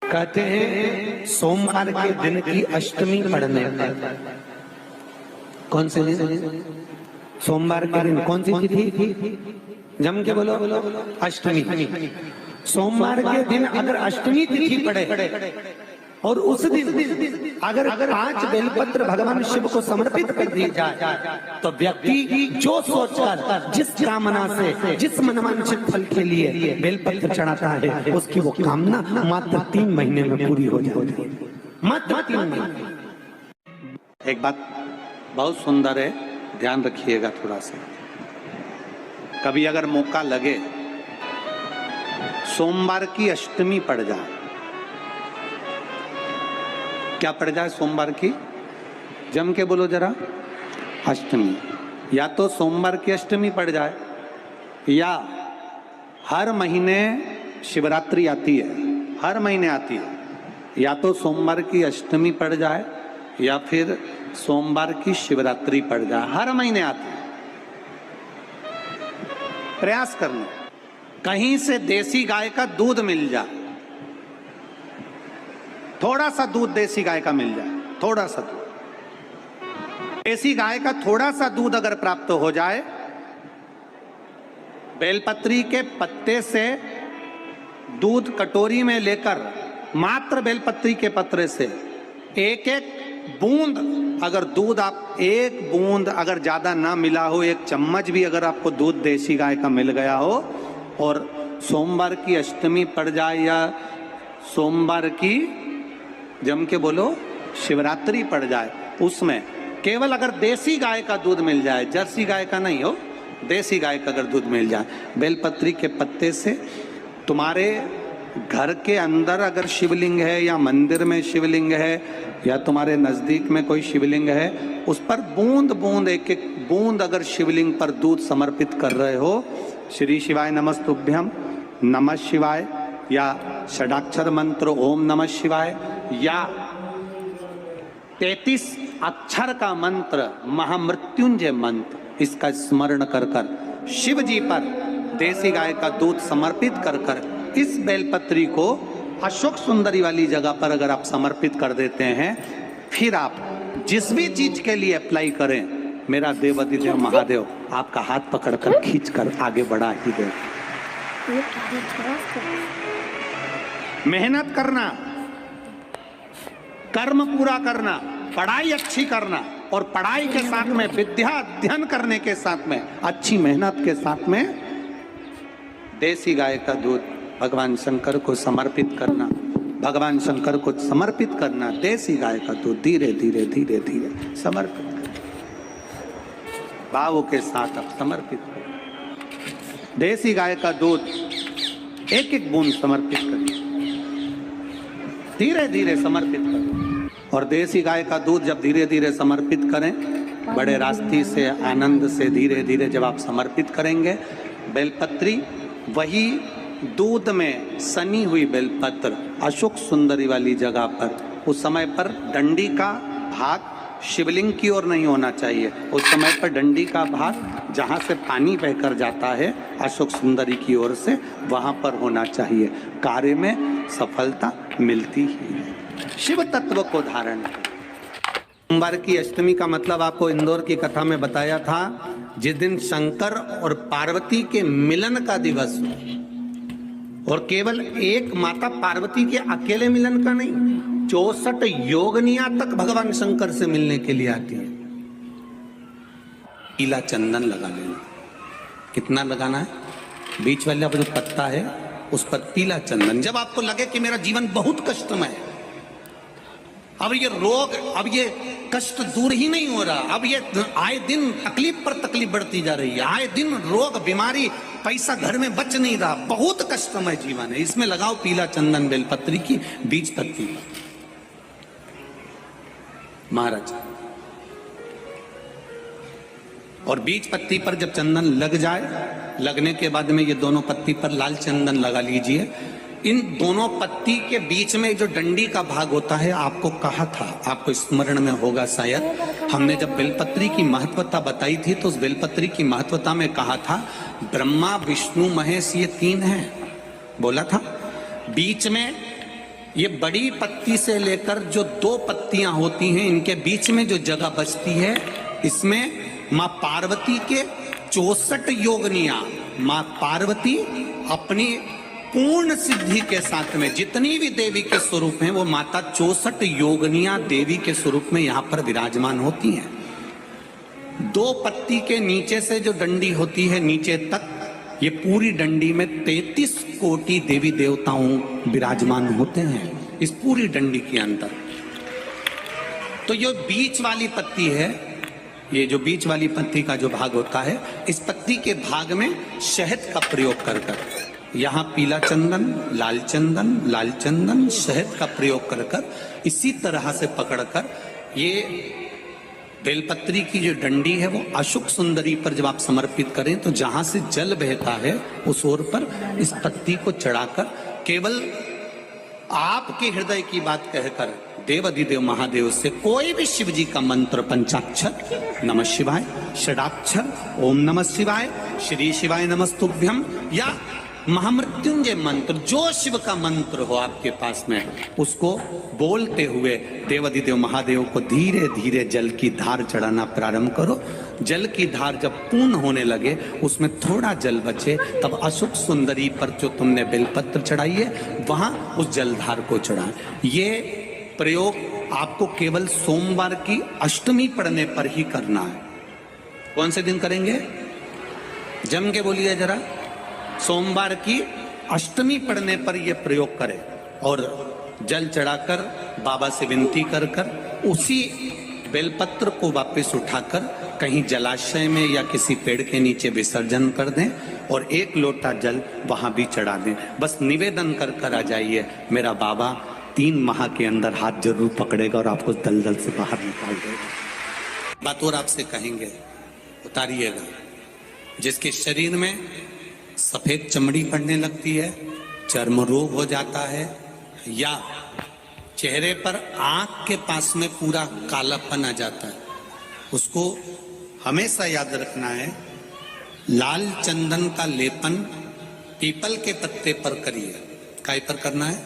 कहते हैं सोमवार के दिन की अष्टमी पढ़ने पर, कौन से दिन? सोमवार के दिन कौन सी तिथि? जम के बोलो अष्टमी। सोमवार के दिन अगर अष्टमी तिथि पड़े और उस दिन अगर 5 बेलपत्र भगवान शिव को समर्पित कर दी जाए तो व्यक्ति जो सोचकर जिस कामना से जिस मनवांछित फल के लिए बेलपत्र चढ़ाता है उसकी वो कामना मात्र 3 महीने में पूरी हो जाती है। मात्र 3 महीने। एक बात बहुत सुंदर है, ध्यान रखिएगा थोड़ा सा। कभी अगर मौका लगे सोमवार की अष्टमी पड़ जाए, क्या पड़ जाए सोमवार की? जम के बोलो जरा, अष्टमी। या तो सोमवार की अष्टमी पड़ जाए या हर महीने शिवरात्रि आती है, हर महीने आती है, या तो सोमवार की अष्टमी पड़ जाए या फिर सोमवार की शिवरात्रि पड़ जाए, हर महीने आती है। प्रयास करना कहीं से देसी गाय का दूध मिल जाए, थोड़ा सा दूध देसी गाय का मिल जाए, थोड़ा सा दूध देसी गाय का थोड़ा सा दूध अगर प्राप्त हो जाए, बेलपत्री के पत्ते से दूध कटोरी में लेकर मात्र बेलपत्री के पत्रे से एक एक बूंद अगर दूध, आप एक बूंद अगर ज्यादा ना मिला हो, 1 चम्मच भी अगर आपको दूध देसी गाय का मिल गया हो और सोमवार की अष्टमी पड़ जाए या सोमवार की, जम के बोलो, शिवरात्रि पड़ जाए, उसमें केवल अगर देसी गाय का दूध मिल जाए, जर्सी गाय का नहीं हो, देसी गाय का अगर दूध मिल जाए, बेलपत्री के पत्ते से, तुम्हारे घर के अंदर अगर शिवलिंग है या मंदिर में शिवलिंग है या तुम्हारे नजदीक में कोई शिवलिंग है, उस पर बूंद बूंद एक एक बूंद अगर शिवलिंग पर दूध समर्पित कर रहे हो, श्री शिवाय नमस्तुभ्यम, नमः शिवाय, या षडाक्षर मंत्र ओम नमः शिवाय, या 33 अक्षर का मंत्र महामृत्युंजय मंत्र, इसका स्मरण कर कर शिव जी पर देसी गाय का दूध समर्पित कर कर इस बेलपत्री को अशोक सुंदरी वाली जगह पर अगर आप समर्पित कर देते हैं, फिर आप जिस भी चीज के लिए अप्लाई करें, मेरा देवाधिदेव महादेव आपका हाथ पकड़कर खींचकर आगे बढ़ा ही दे। मेहनत करना, कर्म पूरा करना, पढ़ाई अच्छी करना, और पढ़ाई के साथ में विद्या अध्ययन करने के साथ में अच्छी मेहनत के साथ में देसी गाय का दूध भगवान शंकर को समर्पित करना, भगवान शंकर को समर्पित करना, देसी गाय का दूध धीरे धीरे धीरे धीरे समर्पित करना, भावों के साथ आप समर्पित करें। देसी गाय का दूध एक एक बूंद समर्पित करें, धीरे धीरे समर्पित करें। और देसी गाय का दूध जब धीरे धीरे समर्पित करें, बड़े रास्ते से आनंद से धीरे धीरे जब आप समर्पित करेंगे, बेलपत्री वही दूध में सनी हुई बेलपत्र अशोक सुंदरी वाली जगह पर, उस समय पर डंडी का भाग शिवलिंग की ओर नहीं होना चाहिए, उस समय पर डंडी का भाग जहाँ से पानी बहकर जाता है अशोक सुंदरी की ओर से, वहाँ पर होना चाहिए। कार्य में सफलता मिलती ही है। शिव तत्व को धारण। सोमवार की अष्टमी का मतलब आपको इंदौर की कथा में बताया था, जिस दिन शंकर और पार्वती के मिलन का दिवस हो, और केवल एक माता पार्वती के अकेले मिलन का नहीं, 64 योगनिया तक भगवान शंकर से मिलने के लिए आती है। पीला चंदन लगा लेना। कितना लगाना है? बीच वाला जो पत्ता है उस पर पीला चंदन। जब आपको लगे कि मेरा जीवन बहुत कष्टमय है, अब ये रोग, अब ये कष्ट दूर ही नहीं हो रहा, अब ये आए दिन तकलीफ पर तकलीफ बढ़ती जा रही है, आए दिन रोग बीमारी, पैसा घर में बच नहीं रहा, बहुत कष्टमय जीवन है, इसमें लगाओ पीला चंदन बेलपत्री की बीज पत्ती महाराज। और बीज पत्ती पर जब चंदन लग जाए, लगने के बाद में ये दोनों पत्ती पर लाल चंदन लगा लीजिए। इन दोनों पत्ती के बीच में जो डंडी का भाग होता है, आपको कहा था, आपको स्मरण में होगा शायद, हमने जब बेलपत्री की महत्वता बताई थी तो उस बेलपत्री की महत्वता में कहा था ब्रह्मा विष्णु महेश ये 3 हैं, बोला था। बीच में ये बड़ी पत्ती से लेकर जो 2 पत्तियां होती हैं, इनके बीच में जो जगह बचती है, इसमें मां पार्वती के 64 योगनियां, मां पार्वती अपनी पूर्ण सिद्धि के साथ में जितनी भी देवी के स्वरूप हैं, वो माता 64 योगनियां देवी के स्वरूप में यहां पर विराजमान होती हैं। 2 पत्ती के नीचे से जो डंडी होती है नीचे तक, ये पूरी डंडी में 33 कोटि देवी देवताओं विराजमान होते हैं इस पूरी डंडी के अंदर। तो ये बीच वाली पत्ती है, ये जो बीच वाली पत्ती का जो भाग होता है, इस पत्ती के भाग में शहद का प्रयोग कर यहाँ पीला चंदन, लाल चंदन, शहद का प्रयोग कर इसी तरह से पकड़कर ये बेलपत्री की जो डंडी है वो अशुक सुंदरी पर जब आप समर्पित करें तो जहां से जल बहता है उस ओर पर इस पत्ती को चढ़ाकर केवल आपके हृदय की बात कहकर देवाधिदेव महादेव से कोई भी शिव जी का मंत्र, पंचाक्षर, नमः शिवाय, षडाक्षर, ओम नमः शिवाय, श्री शिवाय नमस्तुभ्यम, या महामृत्युंजय मंत्र, जो शिव का मंत्र हो आपके पास में, उसको बोलते हुए देवाधिदेव महादेव को धीरे धीरे जल की धार चढ़ाना प्रारंभ करो। जल की धार जब पूर्ण होने लगे, उसमें थोड़ा जल बचे, तब अशुक सुंदरी पर जो तुमने बेलपत्र चढ़ाई है वहां उस जलधार को चढ़ाएं। ये प्रयोग आपको केवल सोमवार की अष्टमी पड़ने पर ही करना है। कौन से दिन करेंगे? जम के बोलिए जरा। सोमवार की अष्टमी पड़ने पर यह प्रयोग करें और जल चढ़ाकर बाबा से विनती कर उसी बेलपत्र को वापस उठाकर कहीं जलाशय में या किसी पेड़ के नीचे विसर्जन कर दें और 1 लोटा जल वहां भी चढ़ा दें। बस निवेदन कर आ जाइए, मेरा बाबा 3 माह के अंदर हाथ जरूर पकड़ेगा और आपको दलदल से बाहर निकाल देगा। बात और आपसे कहेंगे, उतारिएगा। जिसके शरीर में सफेद चमड़ी पड़ने लगती है, चर्म रोग हो जाता है, या चेहरे पर आंख के पास में पूरा कालापन आ जाता है, उसको हमेशा याद रखना है, लाल चंदन का लेपन पीपल के पत्ते पर करिए। काय पर करना है?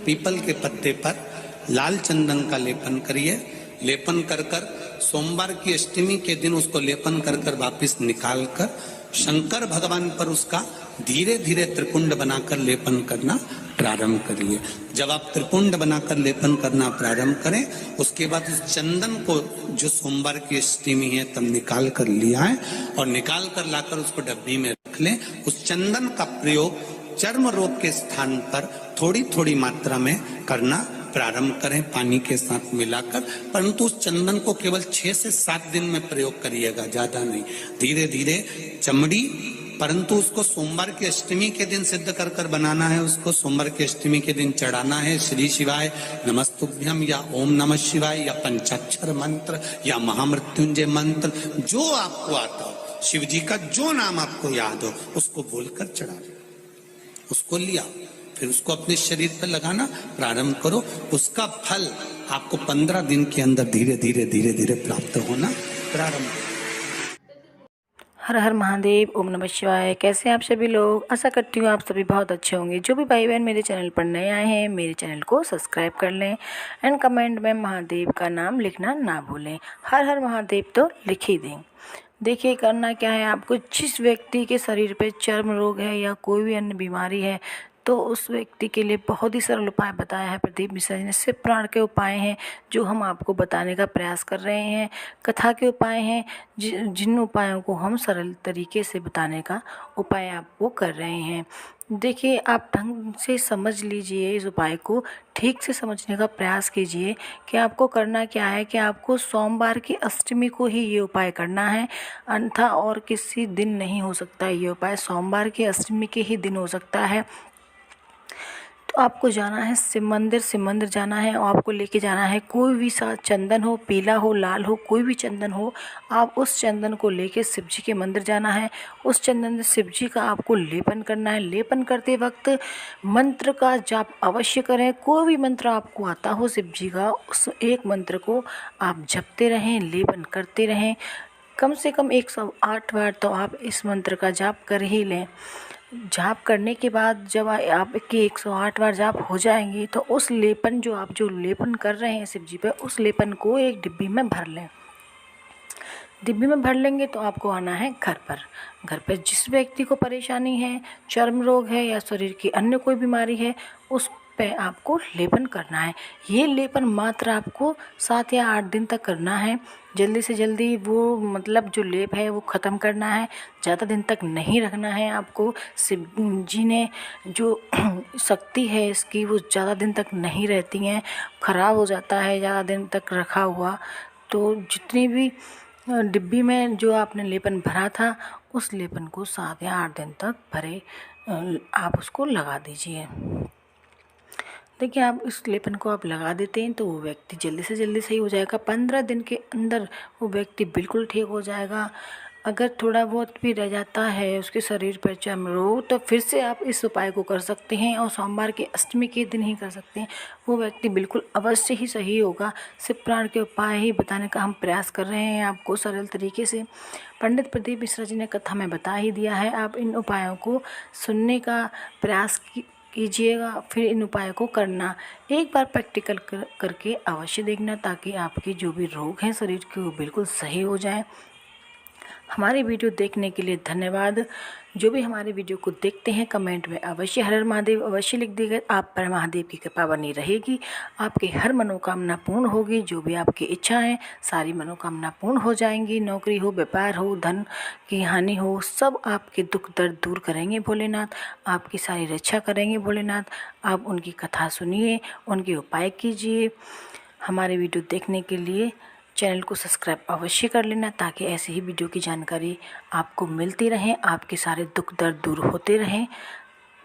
पीपल के पत्ते पर लाल चंदन का लेपन करिए। लेपन कर सोमवार की अष्टमी के दिन उसको लेपन कर वापस निकाल कर शंकर भगवान पर उसका धीरे धीरे त्रिपुंड बनाकर लेपन करना प्रारंभ करिए। जब आप त्रिपुंड बनाकर लेपन करना प्रारंभ करें, उसके बाद उस चंदन को जो सोमवार की अष्टमी है तब निकाल कर लिया है और निकाल कर लाकर उसको डब्बी में रख लें। उस चंदन का प्रयोग चर्म रोग के स्थान पर थोड़ी थोड़ी मात्रा में करना प्रारंभ करें, पानी के साथ मिलाकर। परंतु उस चंदन को केवल 6 से 7 दिन में प्रयोग करिएगा, ज्यादा नहीं। धीरे धीरे चमड़ी, परंतु उसको सोमवार की अष्टमी के दिन सिद्ध कर बनाना है। उसको सोमवार की अष्टमी के दिन चढ़ाना है श्री शिवाय नमस्तुभ्यम या ओम नमः शिवाय या पंचाक्षर मंत्र या महामृत्युंजय मंत्र, जो आपको आता हो, शिव जी का जो नाम आपको याद हो उसको बोलकर चढ़ा, उसको लिया, फिर उसको अपने शरीर पर लगाना प्रारंभ करो। उसका फल आपको 15 दिन के अंदर धीरे धीरे प्राप्त होना प्रारंभ। हर हर महादेव, ओम नमः शिवाय। कैसे आप सभी लोग? आशा करती हूँ आप सभी बहुत अच्छे होंगे। जो भी भाई बहन मेरे चैनल पर नए आए हैं, मेरे चैनल को सब्सक्राइब कर लें एंड कमेंट में महादेव का नाम लिखना ना भूलें। हर हर महादेव तो लिख ही दें। देखिए करना क्या है आपको, जिस व्यक्ति के शरीर पे चर्म रोग है या कोई भी अन्य बीमारी है, तो उस व्यक्ति के लिए बहुत ही सरल उपाय बताया है प्रदीप मिश्रा जी ने। सिर्फ प्राण के उपाय हैं जो हम आपको बताने का प्रयास कर रहे हैं। कथा के उपाय हैं जिन उपायों को हम सरल तरीके से बताने का उपाय आपको कर रहे हैं। देखिए आप ढंग से समझ लीजिए, इस उपाय को ठीक से समझने का प्रयास कीजिए कि आपको करना क्या है। कि आपको सोमवार की अष्टमी को ही ये उपाय करना है, अन्यथा और किसी दिन नहीं हो सकता। ये उपाय सोमवार की अष्टमी के ही दिन हो सकता है। तो आपको जाना है शिव मंदिर जाना है और आपको लेके जाना है कोई भी सा चंदन हो, पीला हो, लाल हो, कोई भी चंदन हो। आप उस चंदन को लेके शिव जी के मंदिर जाना है। उस चंदन से शिव जी का आपको लेपन करना है। लेपन करते वक्त मंत्र का जाप अवश्य करें। कोई भी मंत्र आपको आता हो शिव जी का, उस एक मंत्र को आप जपते रहें, लेपन करते रहें। कम से कम 108 बार तो आप इस मंत्र का जाप कर ही लें। जाप करने के बाद जब आपके 108 बार जाप हो जाएंगे तो उस लेपन जो लेपन कर रहे हैं शिव जी पे, उस लेपन को एक डिब्बी में भर लें। डिब्बी में भर लेंगे तो आपको आना है घर पर। घर पर जिस व्यक्ति को परेशानी है, चर्म रोग है या शरीर की अन्य कोई बीमारी है, उस पे आपको लेपन करना है। ये लेपन मात्र आपको 7 या 8 दिन तक करना है। जल्दी से जल्दी वो मतलब जो लेप है वो ख़त्म करना है, ज़्यादा दिन तक नहीं रखना है आपको। शिव जी ने जो शक्ति है इसकी वो ज़्यादा दिन तक नहीं रहती हैं, ख़राब हो जाता है ज़्यादा दिन तक रखा हुआ। तो जितनी भी डिब्बी में जो आपने लेपन भरा था, उस लेपन को 7 या 8 दिन तक भरे आप उसको लगा दीजिए। देखिए, आप इस लेपन को आप लगा देते हैं तो वो व्यक्ति जल्दी से जल्दी सही हो जाएगा। 15 दिन के अंदर वो व्यक्ति बिल्कुल ठीक हो जाएगा। अगर थोड़ा बहुत भी रह जाता है उसके शरीर पर चर्म रोग, तो फिर से आप इस उपाय को कर सकते हैं और सोमवार के अष्टमी के दिन ही कर सकते हैं। वो व्यक्ति बिल्कुल अवश्य ही सही होगा। शिव पुराण के उपाय ही बताने का हम प्रयास कर रहे हैं आपको सरल तरीके से। पंडित प्रदीप मिश्रा जी ने कथा में बता ही दिया है। आप इन उपायों को सुनने का प्रयास कीजिएगा, फिर इन उपायों को करना। एक बार प्रैक्टिकल करके अवश्य देखना, ताकि आपके जो भी रोग हैं शरीर के वो बिल्कुल सही हो जाए। हमारी वीडियो देखने के लिए धन्यवाद। जो भी हमारे वीडियो को देखते हैं कमेंट में अवश्य हर हर महादेव अवश्य लिख दीजिए। आप पर महादेव की कृपा बनी रहेगी, आपकी हर मनोकामना पूर्ण होगी। जो भी आपकी इच्छा है सारी मनोकामना पूर्ण हो जाएंगी। नौकरी हो, व्यापार हो, धन की हानि हो, सब आपके दुख दर्द दूर करेंगे भोलेनाथ। आपकी सारी रक्षा करेंगे भोलेनाथ। आप उनकी कथा सुनिए, उनके उपाय कीजिए। हमारे वीडियो देखने के लिए चैनल को सब्सक्राइब अवश्य कर लेना, ताकि ऐसी ही वीडियो की जानकारी आपको मिलती रहे, आपके सारे दुख दर्द दूर होते रहें।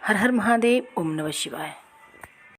हर हर महादेव। ओम नमः शिवाय।